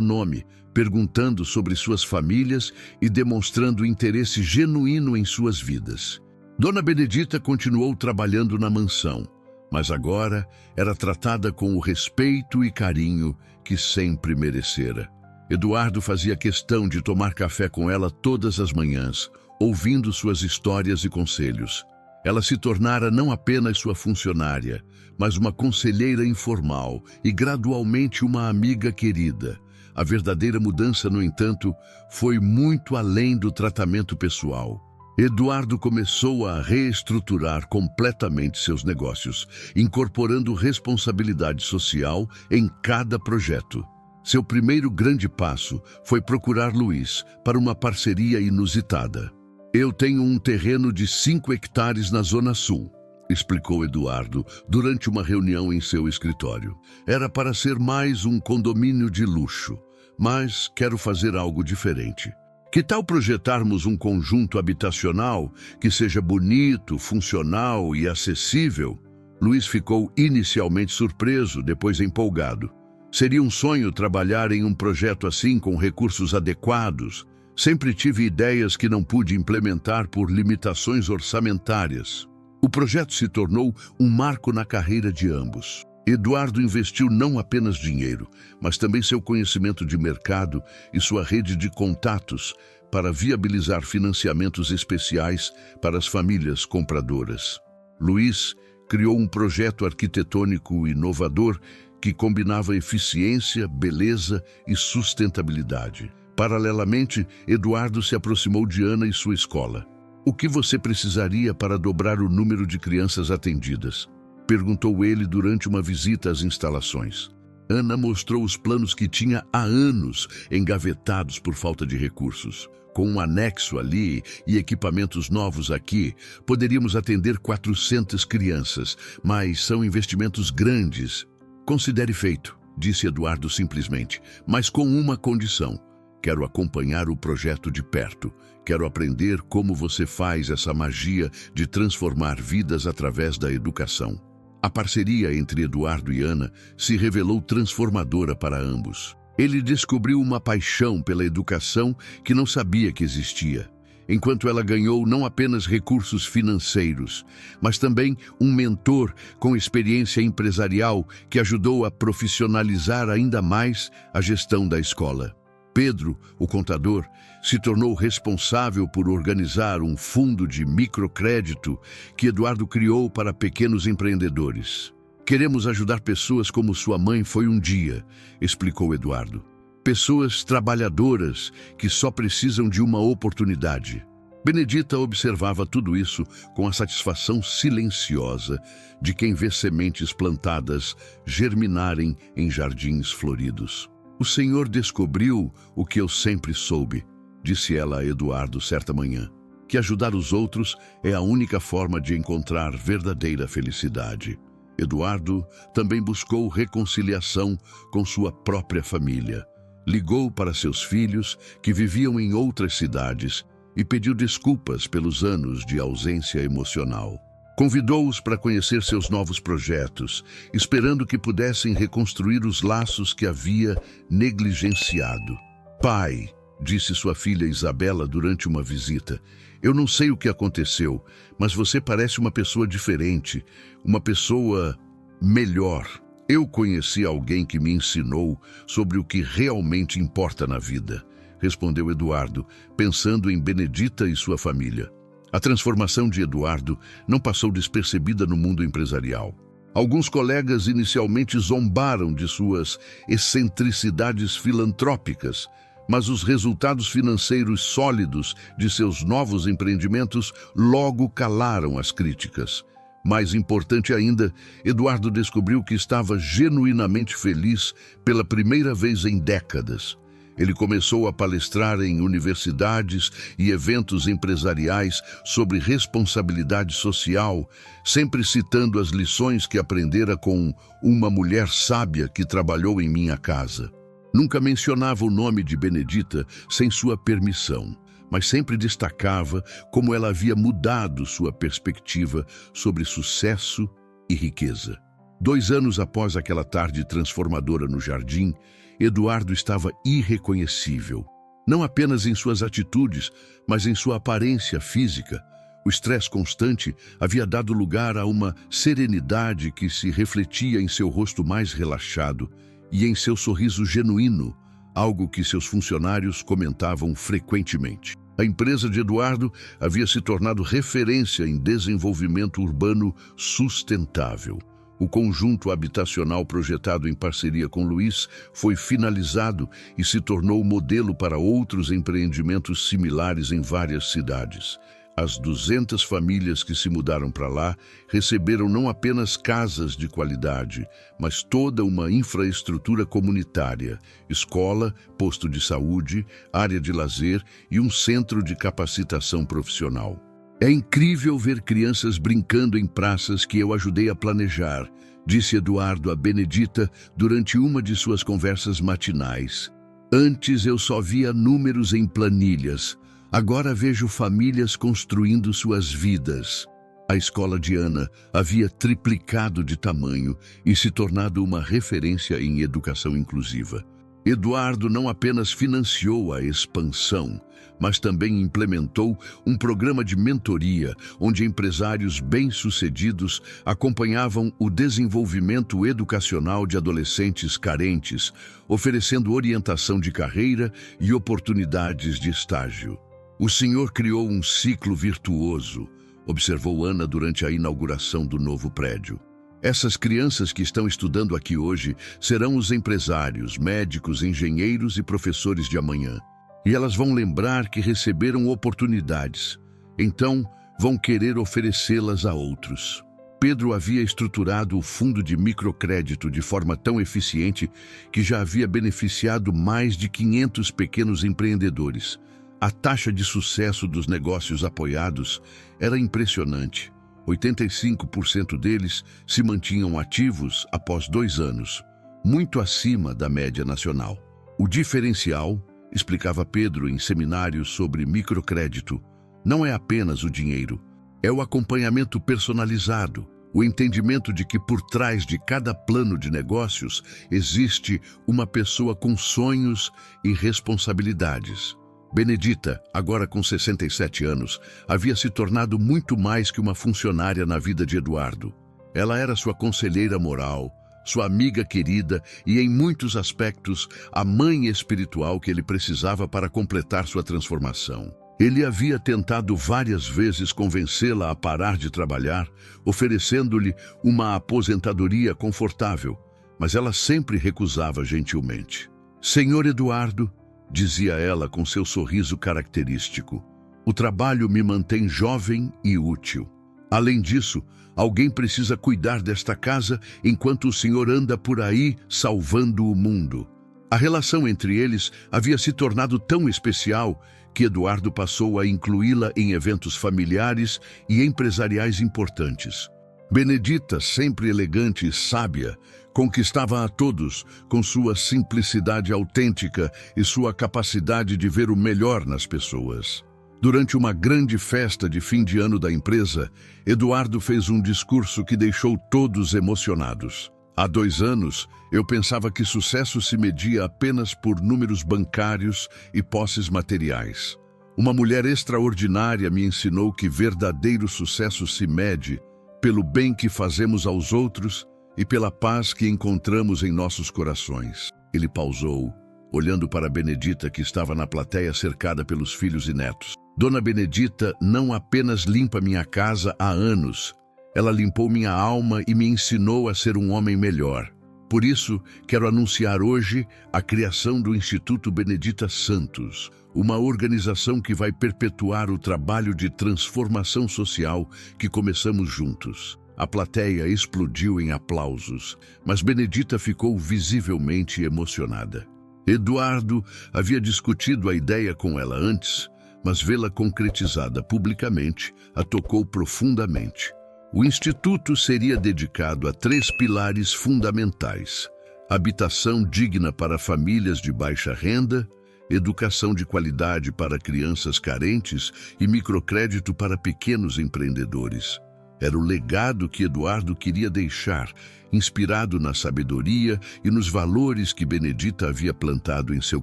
nome, perguntando sobre suas famílias e demonstrando interesse genuíno em suas vidas. Dona Benedita continuou trabalhando na mansão, mas agora era tratada com o respeito e carinho que sempre merecera. Eduardo fazia questão de tomar café com ela todas as manhãs, ouvindo suas histórias e conselhos. Ela se tornara não apenas sua funcionária, mas uma conselheira informal e gradualmente uma amiga querida. A verdadeira mudança, no entanto, foi muito além do tratamento pessoal. Eduardo começou a reestruturar completamente seus negócios, incorporando responsabilidade social em cada projeto. Seu primeiro grande passo foi procurar Luiz para uma parceria inusitada. "Eu tenho um terreno de 5 hectares na Zona Sul", explicou Eduardo durante uma reunião em seu escritório. "Era para ser mais um condomínio de luxo, mas quero fazer algo diferente. Que tal projetarmos um conjunto habitacional que seja bonito, funcional e acessível?" Luiz ficou inicialmente surpreso, depois empolgado. Seria um sonho trabalhar em um projeto assim com recursos adequados. "Sempre tive ideias que não pude implementar por limitações orçamentárias." O projeto se tornou um marco na carreira de ambos. Eduardo investiu não apenas dinheiro, mas também seu conhecimento de mercado e sua rede de contatos para viabilizar financiamentos especiais para as famílias compradoras. Luiz criou um projeto arquitetônico inovador que combinava eficiência, beleza e sustentabilidade. Paralelamente, Eduardo se aproximou de Ana e sua escola. "O que você precisaria para dobrar o número de crianças atendidas?" perguntou ele durante uma visita às instalações. Ana mostrou os planos que tinha há anos engavetados por falta de recursos. "Com um anexo ali e equipamentos novos aqui, poderíamos atender 400 crianças, mas são investimentos grandes." "Considere feito", disse Eduardo simplesmente, "mas com uma condição. Quero acompanhar o projeto de perto. Quero aprender como você faz essa magia de transformar vidas através da educação." A parceria entre Eduardo e Ana se revelou transformadora para ambos. Ele descobriu uma paixão pela educação que não sabia que existia, enquanto ela ganhou não apenas recursos financeiros, mas também um mentor com experiência empresarial que ajudou a profissionalizar ainda mais a gestão da escola. Pedro, o contador, se tornou responsável por organizar um fundo de microcrédito que Eduardo criou para pequenos empreendedores. "Queremos ajudar pessoas como sua mãe foi um dia", explicou Eduardo. "Pessoas trabalhadoras que só precisam de uma oportunidade." Benedita observava tudo isso com a satisfação silenciosa de quem vê sementes plantadas germinarem em jardins floridos. "O Senhor descobriu o que eu sempre soube", disse ela a Eduardo certa manhã, "que ajudar os outros é a única forma de encontrar verdadeira felicidade." Eduardo também buscou reconciliação com sua própria família. Ligou para seus filhos, que viviam em outras cidades, e pediu desculpas pelos anos de ausência emocional. Convidou-os para conhecer seus novos projetos, esperando que pudessem reconstruir os laços que havia negligenciado. "Pai", disse sua filha Isabela durante uma visita, "eu não sei o que aconteceu, mas você parece uma pessoa diferente, uma pessoa melhor. Eu conheci alguém que me ensinou sobre o que realmente importa na vida", respondeu Eduardo, pensando em Benedita e sua família. A transformação de Eduardo não passou despercebida no mundo empresarial. Alguns colegas inicialmente zombaram de suas excentricidades filantrópicas, mas os resultados financeiros sólidos de seus novos empreendimentos logo calaram as críticas. Mais importante ainda, Eduardo descobriu que estava genuinamente feliz pela primeira vez em décadas. Ele começou a palestrar em universidades e eventos empresariais sobre responsabilidade social, sempre citando as lições que aprendera com uma mulher sábia que trabalhou em minha casa. Nunca mencionava o nome de Benedita sem sua permissão, mas sempre destacava como ela havia mudado sua perspectiva sobre sucesso e riqueza. 2 anos após aquela tarde transformadora no jardim, Eduardo estava irreconhecível, não apenas em suas atitudes, mas em sua aparência física. O estresse constante havia dado lugar a uma serenidade que se refletia em seu rosto mais relaxado e em seu sorriso genuíno, algo que seus funcionários comentavam frequentemente. A empresa de Eduardo havia se tornado referência em desenvolvimento urbano sustentável. O conjunto habitacional projetado em parceria com Luiz foi finalizado e se tornou modelo para outros empreendimentos similares em várias cidades. As 200 famílias que se mudaram para lá receberam não apenas casas de qualidade, mas toda uma infraestrutura comunitária, escola, posto de saúde, área de lazer e um centro de capacitação profissional. É incrível ver crianças brincando em praças que eu ajudei a planejar, disse Eduardo a Benedita durante uma de suas conversas matinais. Antes eu só via números em planilhas. Agora vejo famílias construindo suas vidas. A escola de Ana havia triplicado de tamanho e se tornado uma referência em educação inclusiva. Eduardo não apenas financiou a expansão, mas também implementou um programa de mentoria onde empresários bem-sucedidos acompanhavam o desenvolvimento educacional de adolescentes carentes, oferecendo orientação de carreira e oportunidades de estágio. O Senhor criou um ciclo virtuoso, observou Ana durante a inauguração do novo prédio. Essas crianças que estão estudando aqui hoje serão os empresários, médicos, engenheiros e professores de amanhã. E elas vão lembrar que receberam oportunidades, então vão querer oferecê-las a outros. Pedro havia estruturado o fundo de microcrédito de forma tão eficiente que já havia beneficiado mais de 500 pequenos empreendedores. A taxa de sucesso dos negócios apoiados era impressionante. 85% deles se mantinham ativos após 2 anos, muito acima da média nacional. O diferencial, explicava Pedro em seminários sobre microcrédito, não é apenas o dinheiro, é o acompanhamento personalizado, o entendimento de que por trás de cada plano de negócios existe uma pessoa com sonhos e responsabilidades. Benedita, agora com 67 anos, havia se tornado muito mais que uma funcionária na vida de Eduardo. Ela era sua conselheira moral, sua amiga querida e, em muitos aspectos, a mãe espiritual que ele precisava para completar sua transformação. Ele havia tentado várias vezes convencê-la a parar de trabalhar, oferecendo-lhe uma aposentadoria confortável, mas ela sempre recusava gentilmente. Senhor Eduardo, dizia ela com seu sorriso característico, o trabalho me mantém jovem e útil. Além disso, alguém precisa cuidar desta casa enquanto o senhor anda por aí salvando o mundo. A relação entre eles havia se tornado tão especial que Eduardo passou a incluí-la em eventos familiares e empresariais importantes. Benedita, sempre elegante e sábia, conquistava a todos com sua simplicidade autêntica e sua capacidade de ver o melhor nas pessoas. Durante uma grande festa de fim de ano da empresa, Eduardo fez um discurso que deixou todos emocionados. Há 2 anos, eu pensava que sucesso se media apenas por números bancários e posses materiais. Uma mulher extraordinária me ensinou que verdadeiro sucesso se mede pelo bem que fazemos aos outros e pela paz que encontramos em nossos corações. Ele pausou, olhando para Benedita, que estava na plateia cercada pelos filhos e netos. Dona Benedita não apenas limpa minha casa há anos, ela limpou minha alma e me ensinou a ser um homem melhor. Por isso, quero anunciar hoje a criação do Instituto Benedita Santos, uma organização que vai perpetuar o trabalho de transformação social que começamos juntos. A plateia explodiu em aplausos, mas Benedita ficou visivelmente emocionada. Eduardo havia discutido a ideia com ela antes, mas vê-la concretizada publicamente a tocou profundamente. O Instituto seria dedicado a 3 pilares fundamentais: habitação digna para famílias de baixa renda, educação de qualidade para crianças carentes e microcrédito para pequenos empreendedores. Era o legado que Eduardo queria deixar, inspirado na sabedoria e nos valores que Benedita havia plantado em seu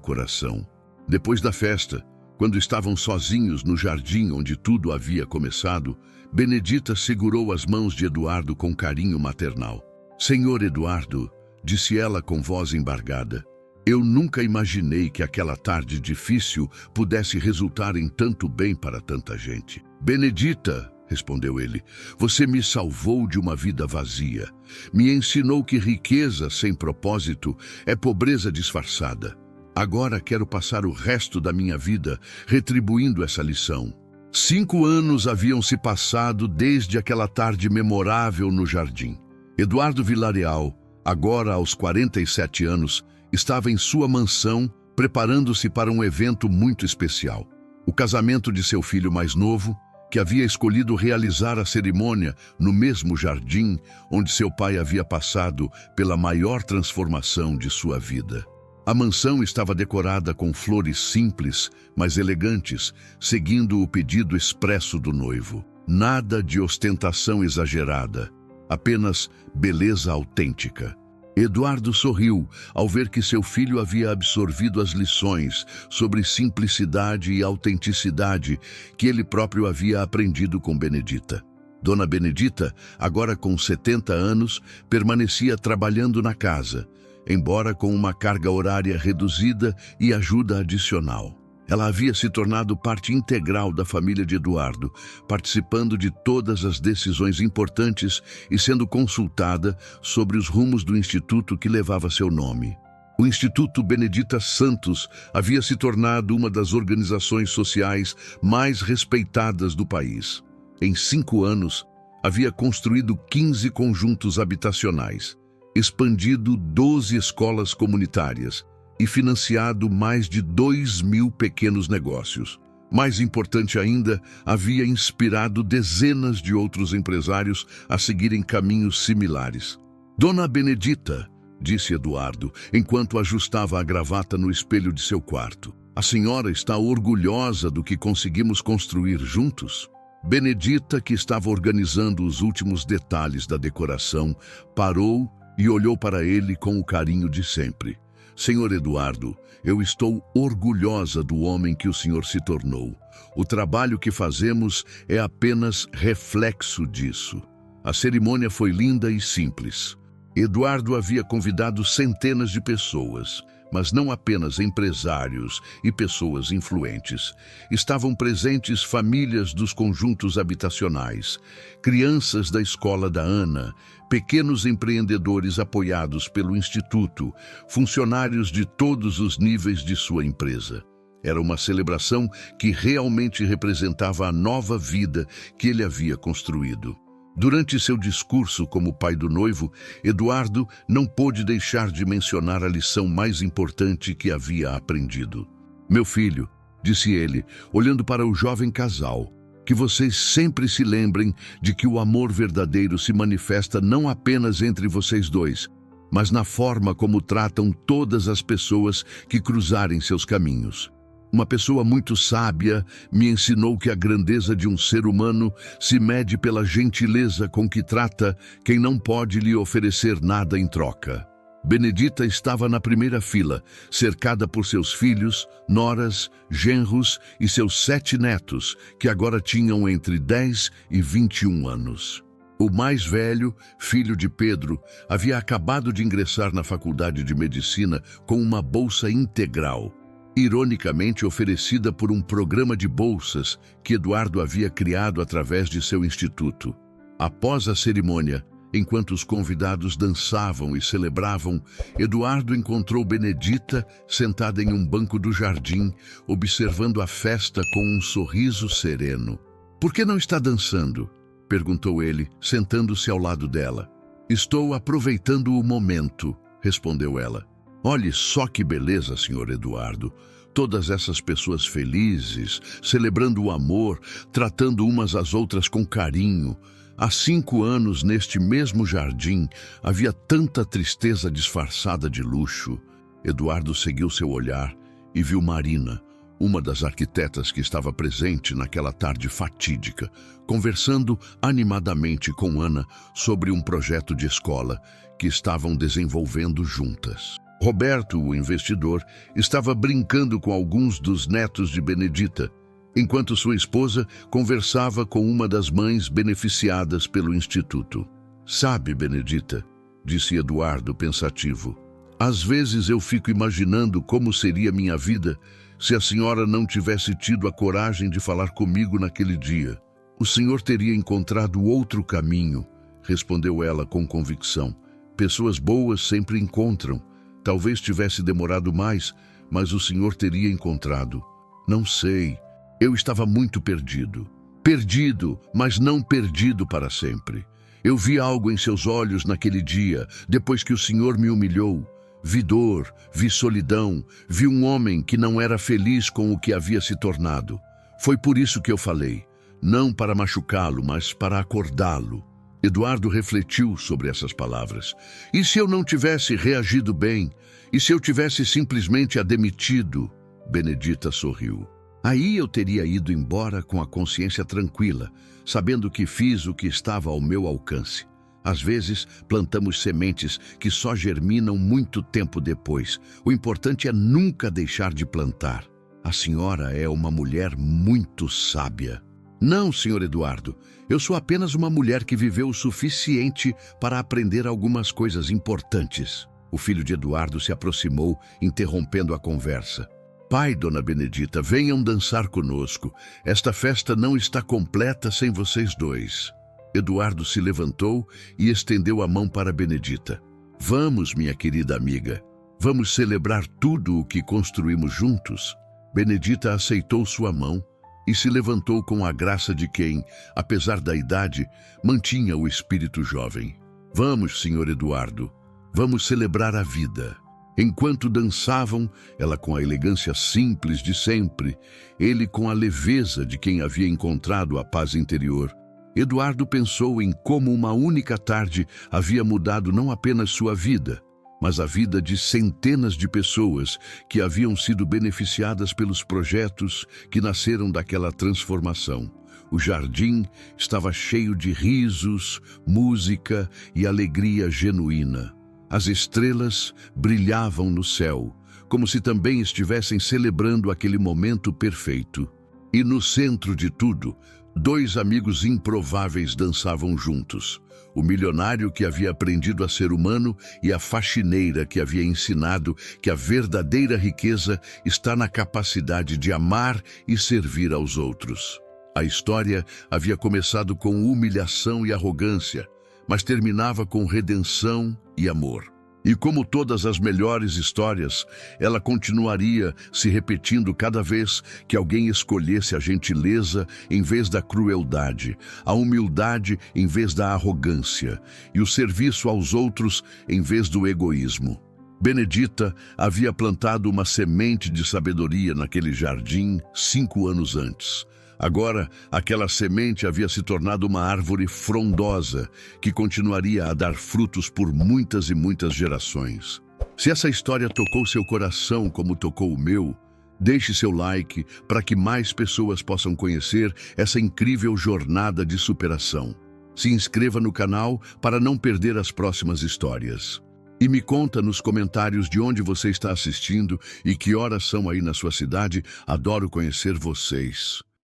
coração. Depois da festa, quando estavam sozinhos no jardim onde tudo havia começado, Benedita segurou as mãos de Eduardo com carinho maternal. Senhor Eduardo, disse ela com voz embargada, eu nunca imaginei que aquela tarde difícil pudesse resultar em tanto bem para tanta gente. Benedita, respondeu ele, você me salvou de uma vida vazia. Me ensinou que riqueza sem propósito é pobreza disfarçada. Agora quero passar o resto da minha vida retribuindo essa lição. 5 anos haviam se passado desde aquela tarde memorável no jardim. Eduardo Villarreal, agora aos 47 anos, estava em sua mansão preparando-se para um evento muito especial. O casamento de seu filho mais novo, que havia escolhido realizar a cerimônia no mesmo jardim onde seu pai havia passado pela maior transformação de sua vida. A mansão estava decorada com flores simples, mas elegantes, seguindo o pedido expresso do noivo. Nada de ostentação exagerada, apenas beleza autêntica. Eduardo sorriu ao ver que seu filho havia absorvido as lições sobre simplicidade e autenticidade que ele próprio havia aprendido com Benedita. Dona Benedita, agora com 70 anos, permanecia trabalhando na casa, embora com uma carga horária reduzida e ajuda adicional. Ela havia se tornado parte integral da família de Eduardo, participando de todas as decisões importantes e sendo consultada sobre os rumos do instituto que levava seu nome. O Instituto Benedita Santos havia se tornado uma das organizações sociais mais respeitadas do país. Em 5 anos, havia construído 15 conjuntos habitacionais, expandido 12 escolas comunitárias e financiado mais de 2.000 pequenos negócios. Mais importante ainda, havia inspirado dezenas de outros empresários a seguirem caminhos similares. Dona Benedita, disse Eduardo, enquanto ajustava a gravata no espelho de seu quarto, a senhora está orgulhosa do que conseguimos construir juntos? Benedita, que estava organizando os últimos detalhes da decoração, parou e olhou para ele com o carinho de sempre. Senhor Eduardo, eu estou orgulhosa do homem que o senhor se tornou. O trabalho que fazemos é apenas reflexo disso. A cerimônia foi linda e simples. Eduardo havia convidado centenas de pessoas, mas não apenas empresários e pessoas influentes. Estavam presentes famílias dos conjuntos habitacionais, crianças da escola da Ana, pequenos empreendedores apoiados pelo Instituto, funcionários de todos os níveis de sua empresa. Era uma celebração que realmente representava a nova vida que ele havia construído. Durante seu discurso como pai do noivo, Eduardo não pôde deixar de mencionar a lição mais importante que havia aprendido. Meu filho, disse ele, olhando para o jovem casal, que vocês sempre se lembrem de que o amor verdadeiro se manifesta não apenas entre vocês dois, mas na forma como tratam todas as pessoas que cruzarem seus caminhos. Uma pessoa muito sábia me ensinou que a grandeza de um ser humano se mede pela gentileza com que trata quem não pode lhe oferecer nada em troca. Benedita estava na primeira fila, cercada por seus filhos, noras, genros e seus 7 netos, que agora tinham entre 10 e 21 anos. O mais velho, filho de Pedro, havia acabado de ingressar na faculdade de medicina com uma bolsa integral, ironicamente oferecida por um programa de bolsas que Eduardo havia criado através de seu instituto. Após a cerimônia, enquanto os convidados dançavam e celebravam, Eduardo encontrou Benedita sentada em um banco do jardim, observando a festa com um sorriso sereno. "Por que não está dançando?" perguntou ele, sentando-se ao lado dela. "Estou aproveitando o momento", respondeu ela. "Olhe só que beleza, senhor Eduardo. Todas essas pessoas felizes, celebrando o amor, tratando umas às outras com carinho. Há 5 anos, neste mesmo jardim, havia tanta tristeza disfarçada de luxo." Eduardo seguiu seu olhar e viu Marina, uma das arquitetas que estava presente naquela tarde fatídica, conversando animadamente com Ana sobre um projeto de escola que estavam desenvolvendo juntas. Roberto, o investidor, estava brincando com alguns dos netos de Benedita, enquanto sua esposa conversava com uma das mães beneficiadas pelo Instituto. "Sabe, Benedita", disse Eduardo pensativo, "às vezes eu fico imaginando como seria minha vida se a senhora não tivesse tido a coragem de falar comigo naquele dia. O senhor teria encontrado outro caminho", respondeu ela com convicção. "Pessoas boas sempre encontram. Talvez tivesse demorado mais, mas o senhor teria encontrado." "Não sei", Eu estava muito perdido. Perdido, mas não perdido para sempre. Eu vi algo em seus olhos naquele dia, depois que o Senhor me humilhou. Vi dor, vi solidão, vi um homem que não era feliz com o que havia se tornado. Foi por isso que eu falei, não para machucá-lo, mas para acordá-lo. Eduardo refletiu sobre essas palavras. E se eu não tivesse reagido bem? E se eu tivesse simplesmente a demitido? Benedita sorriu. Aí eu teria ido embora com a consciência tranquila, sabendo que fiz o que estava ao meu alcance. Às vezes, plantamos sementes que só germinam muito tempo depois. O importante é nunca deixar de plantar. A senhora é uma mulher muito sábia. Não, senhor Eduardo. Eu sou apenas uma mulher que viveu o suficiente para aprender algumas coisas importantes. O filho de Eduardo se aproximou, interrompendo a conversa. Pai, dona Benedita, venham dançar conosco. Esta festa não está completa sem vocês dois. Eduardo se levantou e estendeu a mão para Benedita. Vamos, minha querida amiga. Vamos celebrar tudo o que construímos juntos. Benedita aceitou sua mão e se levantou com a graça de quem, apesar da idade, mantinha o espírito jovem. Vamos, senhor Eduardo. Vamos celebrar a vida. Enquanto dançavam, ela com a elegância simples de sempre, ele com a leveza de quem havia encontrado a paz interior, Eduardo pensou em como uma única tarde havia mudado não apenas sua vida, mas a vida de centenas de pessoas que haviam sido beneficiadas pelos projetos que nasceram daquela transformação. O jardim estava cheio de risos, música e alegria genuína. As estrelas brilhavam no céu, como se também estivessem celebrando aquele momento perfeito. E no centro de tudo, dois amigos improváveis dançavam juntos. O milionário que havia aprendido a ser humano e a faxineira que havia ensinado que a verdadeira riqueza está na capacidade de amar e servir aos outros. A história havia começado com humilhação e arrogância, mas terminava com redenção e amor. E como todas as melhores histórias, ela continuaria se repetindo cada vez que alguém escolhesse a gentileza em vez da crueldade, a humildade em vez da arrogância e o serviço aos outros em vez do egoísmo. Benedita havia plantado uma semente de sabedoria naquele jardim 5 anos antes. Agora, aquela semente havia se tornado uma árvore frondosa que continuaria a dar frutos por muitas e muitas gerações. Se essa história tocou seu coração como tocou o meu, deixe seu like para que mais pessoas possam conhecer essa incrível jornada de superação. Se inscreva no canal para não perder as próximas histórias. E me conta nos comentários de onde você está assistindo e que horas são aí na sua cidade. Adoro conhecer vocês.